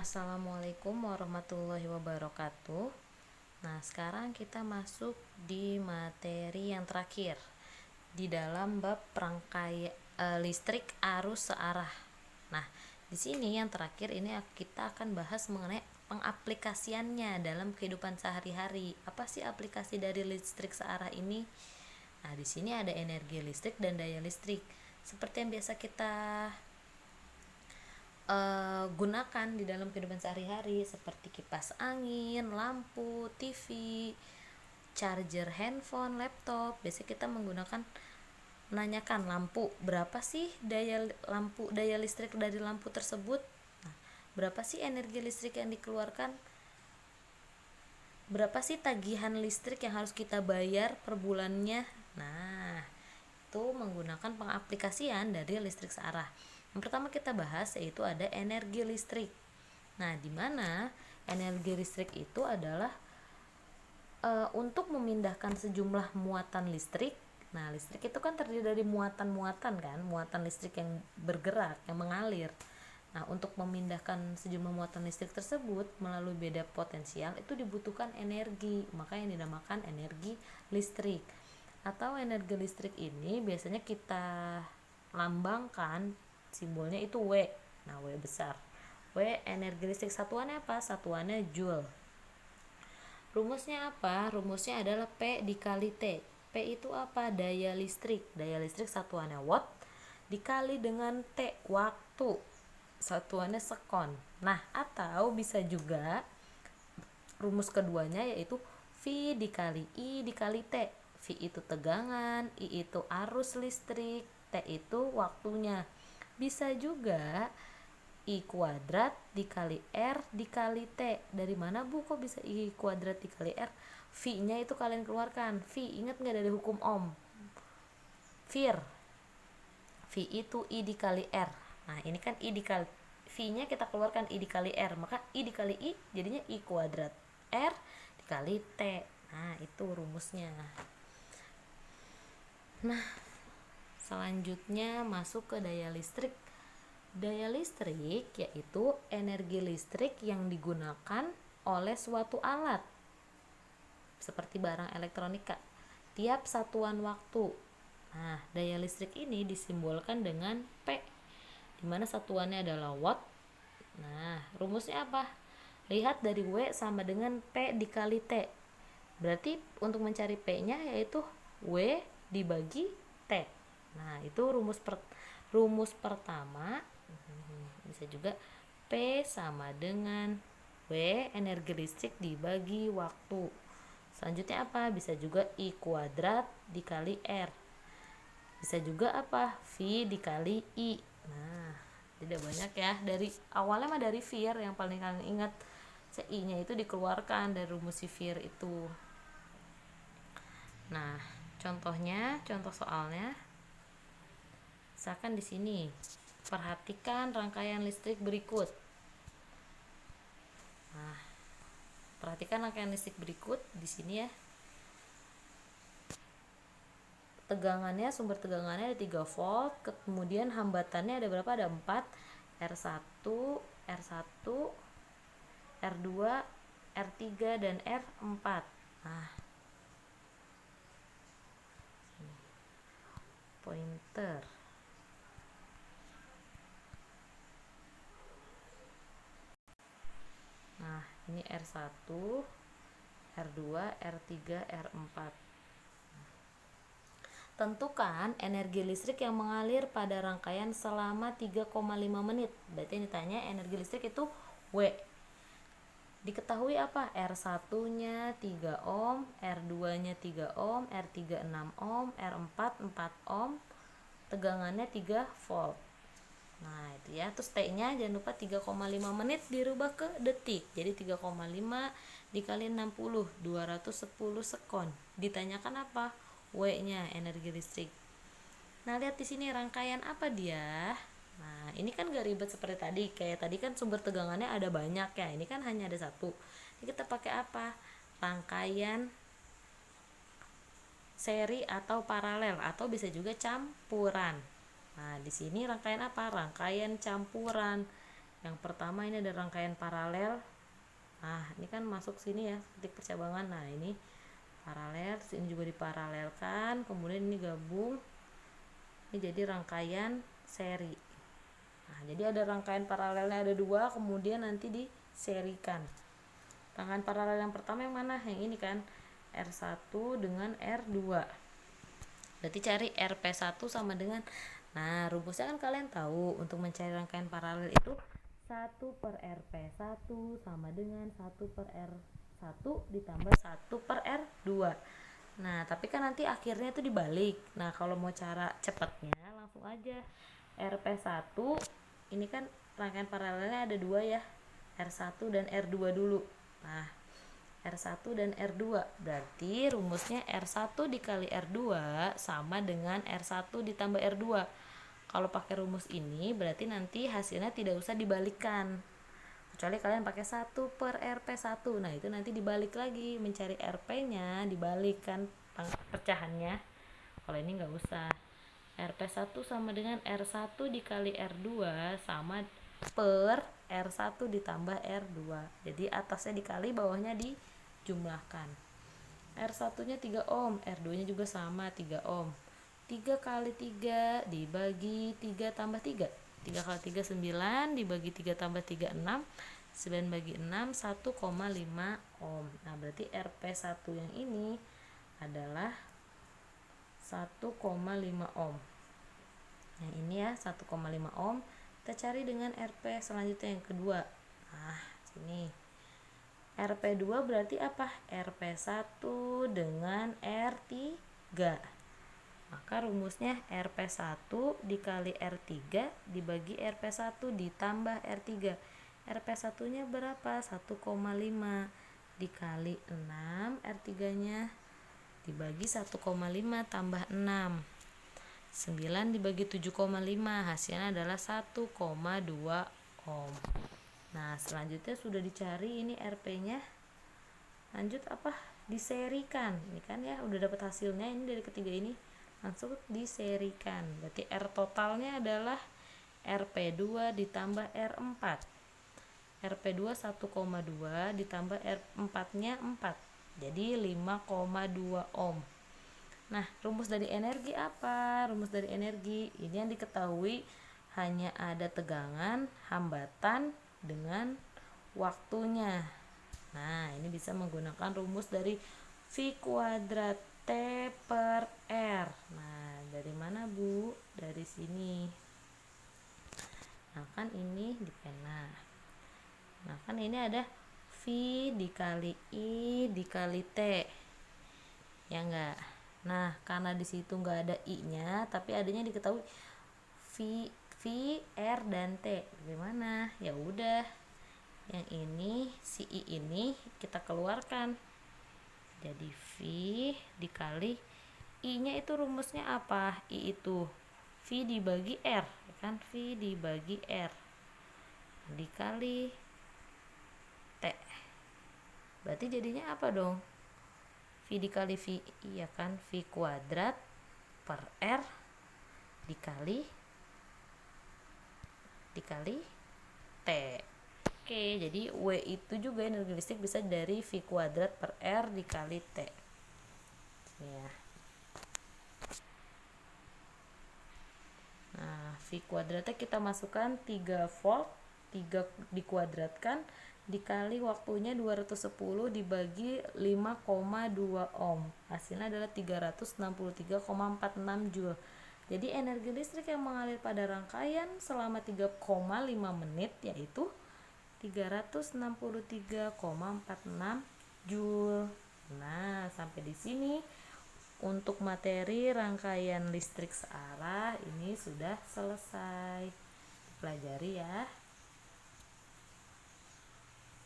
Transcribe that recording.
Assalamualaikum warahmatullahi wabarakatuh. Nah, sekarang kita masuk di materi yang terakhir di dalam bab rangkaian listrik arus searah. Nah, di sini yang terakhir ini kita akan bahas mengenai pengaplikasiannya dalam kehidupan sehari-hari. Apa sih aplikasi dari listrik searah ini? Nah, di sini ada energi listrik dan daya listrik. Seperti yang biasa kita gunakan di dalam kehidupan sehari-hari seperti kipas angin, lampu, TV, charger handphone, laptop. Biasanya kita menanyakan lampu, berapa sih daya listrik dari lampu tersebut? Nah, berapa sih energi listrik yang dikeluarkan? Berapa sih tagihan listrik yang harus kita bayar per bulannya? Nah, itu menggunakan pengaplikasian dari listrik searah. Yang pertama kita bahas yaitu ada energi listrik. Nah, di mana energi listrik itu adalah untuk memindahkan sejumlah muatan listrik. Nah, listrik itu kan terdiri dari muatan-muatan kan, muatan listrik yang bergerak, yang mengalir. Nah, untuk memindahkan sejumlah muatan listrik tersebut melalui beda potensial itu dibutuhkan energi, maka yang dinamakan energi listrik. Atau energi listrik ini biasanya kita lambangkan, simbolnya itu W. Nah, W besar. W energi listrik, satuannya apa? Satuannya Joule. Rumusnya apa? Rumusnya adalah P dikali T. P itu apa? Daya listrik. Daya listrik satuannya watt dikali dengan T, waktu. Satuannya sekon. Nah, atau bisa juga rumus keduanya yaitu V dikali I dikali T. V itu tegangan, I itu arus listrik, T itu waktunya. Bisa juga I kuadrat dikali R dikali T. Dari mana Bu kok bisa I kuadrat dikali R? V nya itu kalian keluarkan. V, ingat gak dari hukum Ohm? Vir. V itu I dikali R. Nah, ini kan I dikali V nya kita keluarkan I dikali R, maka I dikali I jadinya I kuadrat R dikali T. Nah, itu rumusnya. Nah, selanjutnya masuk ke daya listrik. Daya listrik yaitu energi listrik yang digunakan oleh suatu alat seperti barang elektronika tiap satuan waktu. Nah, daya listrik ini disimbolkan dengan P, di mana satuannya adalah watt. Nah, rumusnya apa? Lihat dari W sama dengan P dikali T. Berarti untuk mencari P-nya yaitu W dibagi T. Nah, itu rumus pertama. Bisa juga P sama dengan W energi listrik dibagi waktu. Selanjutnya apa? Bisa juga I kuadrat dikali R. Bisa juga apa? V dikali I. Nah, tidak banyak ya. Dari awalnya mah dari Vir yang paling kalian ingat. I nya itu dikeluarkan dari rumus si Vir itu. Nah, contoh soalnya misalkan di sini. Perhatikan rangkaian listrik berikut. Nah, perhatikan rangkaian listrik berikut di sini ya. Tegangannya, sumber tegangannya ada 3 volt, kemudian hambatannya ada berapa? Ada 4, R1, R1, R2, R3 dan R4. Nah, pointer. Nah, ini R1, R2, R3, R4. Tentukan energi listrik yang mengalir pada rangkaian selama 3,5 menit. Berarti yang ditanya energi listrik itu W. Diketahui apa? R1-nya 3 ohm, R2-nya 3 ohm, R3 6 ohm, R4 4 ohm. Tegangannya 3 volt. Nah, itu ya. Terus T-nya jangan lupa 3,5 menit dirubah ke detik. Jadi 3,5 dikali 60, 210 sekon. Ditanyakan apa? W-nya energi listrik. Nah, lihat di sini rangkaian apa dia? Nah, ini kan gak ribet seperti tadi. Kayak tadi kan sumber tegangannya ada banyak ya. Ini kan hanya ada satu. Ini kita pakai apa? Rangkaian seri atau paralel atau bisa juga campuran. Nah, di sini rangkaian apa? Rangkaian campuran. Yang pertama ini ada rangkaian paralel. Nah, ini kan masuk sini ya, titik percabangan. Nah, ini paralel, ini juga diparalelkan, kemudian ini gabung. Ini jadi rangkaian seri. Nah, jadi ada rangkaian paralelnya ada 2, kemudian nanti diserikan. Rangkaian paralel yang pertama yang mana? Yang ini kan, R1 dengan R2. Berarti cari RP1 sama dengan, nah rumusnya kan kalian tahu, untuk mencari rangkaian paralel itu 1 per RP1 sama dengan 1 per R1 ditambah 1 per R2. Nah tapi kan nanti akhirnya itu dibalik. Nah kalau mau cara cepatnya langsung aja RP1, ini kan rangkaian paralelnya ada 2 ya, R1 dan R2 dulu. Nah R1 dan R2, berarti rumusnya R1 dikali R2 sama dengan R1 ditambah R2. Kalau pakai rumus ini berarti nanti hasilnya tidak usah dibalikkan, kecuali kalian pakai 1 per RP1. Nah itu nanti dibalik lagi, mencari RP nya dibalikkan pecahannya. Kalau ini nggak usah. RP1 sama dengan R1 dikali R2 sama per R1 ditambah R2. Jadi atasnya dikali, bawahnya dijumlahkan. R1 nya 3 ohm, R2 nya juga sama 3 ohm. 3 kali 3 dibagi 3 tambah 3, 3 kali 3 9, dibagi 3 tambah 3 6, 9 bagi 6 1,5 ohm. Nah berarti RP1 yang ini adalah 1,5 ohm. Yang ini ya 1,5 ohm. Kita cari dengan RP selanjutnya yang kedua. Nah sini RP2 berarti apa? RP1 dengan R3. Maka rumusnya RP1 dikali R3 dibagi RP1 ditambah R3. RP1 nya berapa? 1,5 dikali 6, R3 nya dibagi 1,5 tambah 6, 9 dibagi 7,5, hasilnya adalah 1,2 ohm. Nah selanjutnya sudah dicari ini RP nya, lanjut apa? Diserikan. Ini kan ya udah dapat hasilnya ini dari ketiga ini, langsung diserikan. Berarti R totalnya adalah RP2 ditambah R4. RP2 1,2 ditambah R4 nya 4, jadi 5,2 ohm. Nah rumus dari energi apa? Rumus dari energi ini yang diketahui hanya ada tegangan, hambatan, dengan waktunya. Nah ini bisa menggunakan rumus dari V kuadrat T per R. Nah dari mana Bu? Dari sini. Nah kan ini di pena. Nah kan ini ada V dikali I dikali T, ya enggak? Nah karena di situ enggak ada I nya, tapi adanya diketahui V, R dan T. Bagaimana? Ya udah, yang ini si I ini kita keluarkan, jadi V dikali I nya itu rumusnya apa? I itu V dibagi R, kan? V dibagi R dikali T. Berarti jadinya apa dong? V dikali V, iya kan? V kuadrat per R dikali T. Oke, jadi W itu juga energi listrik bisa dari V kuadrat per R dikali T. Ya. Nah, V kuadratnya kita masukkan 3 volt, 3 dikuadratkan dikali waktunya 210 dibagi 5,2 ohm. Hasilnya adalah 363,46 joule. Jadi energi listrik yang mengalir pada rangkaian selama 3,5 menit yaitu 363,46 joule. Nah, sampai di sini untuk materi rangkaian listrik searah ini sudah selesai. Pelajari ya.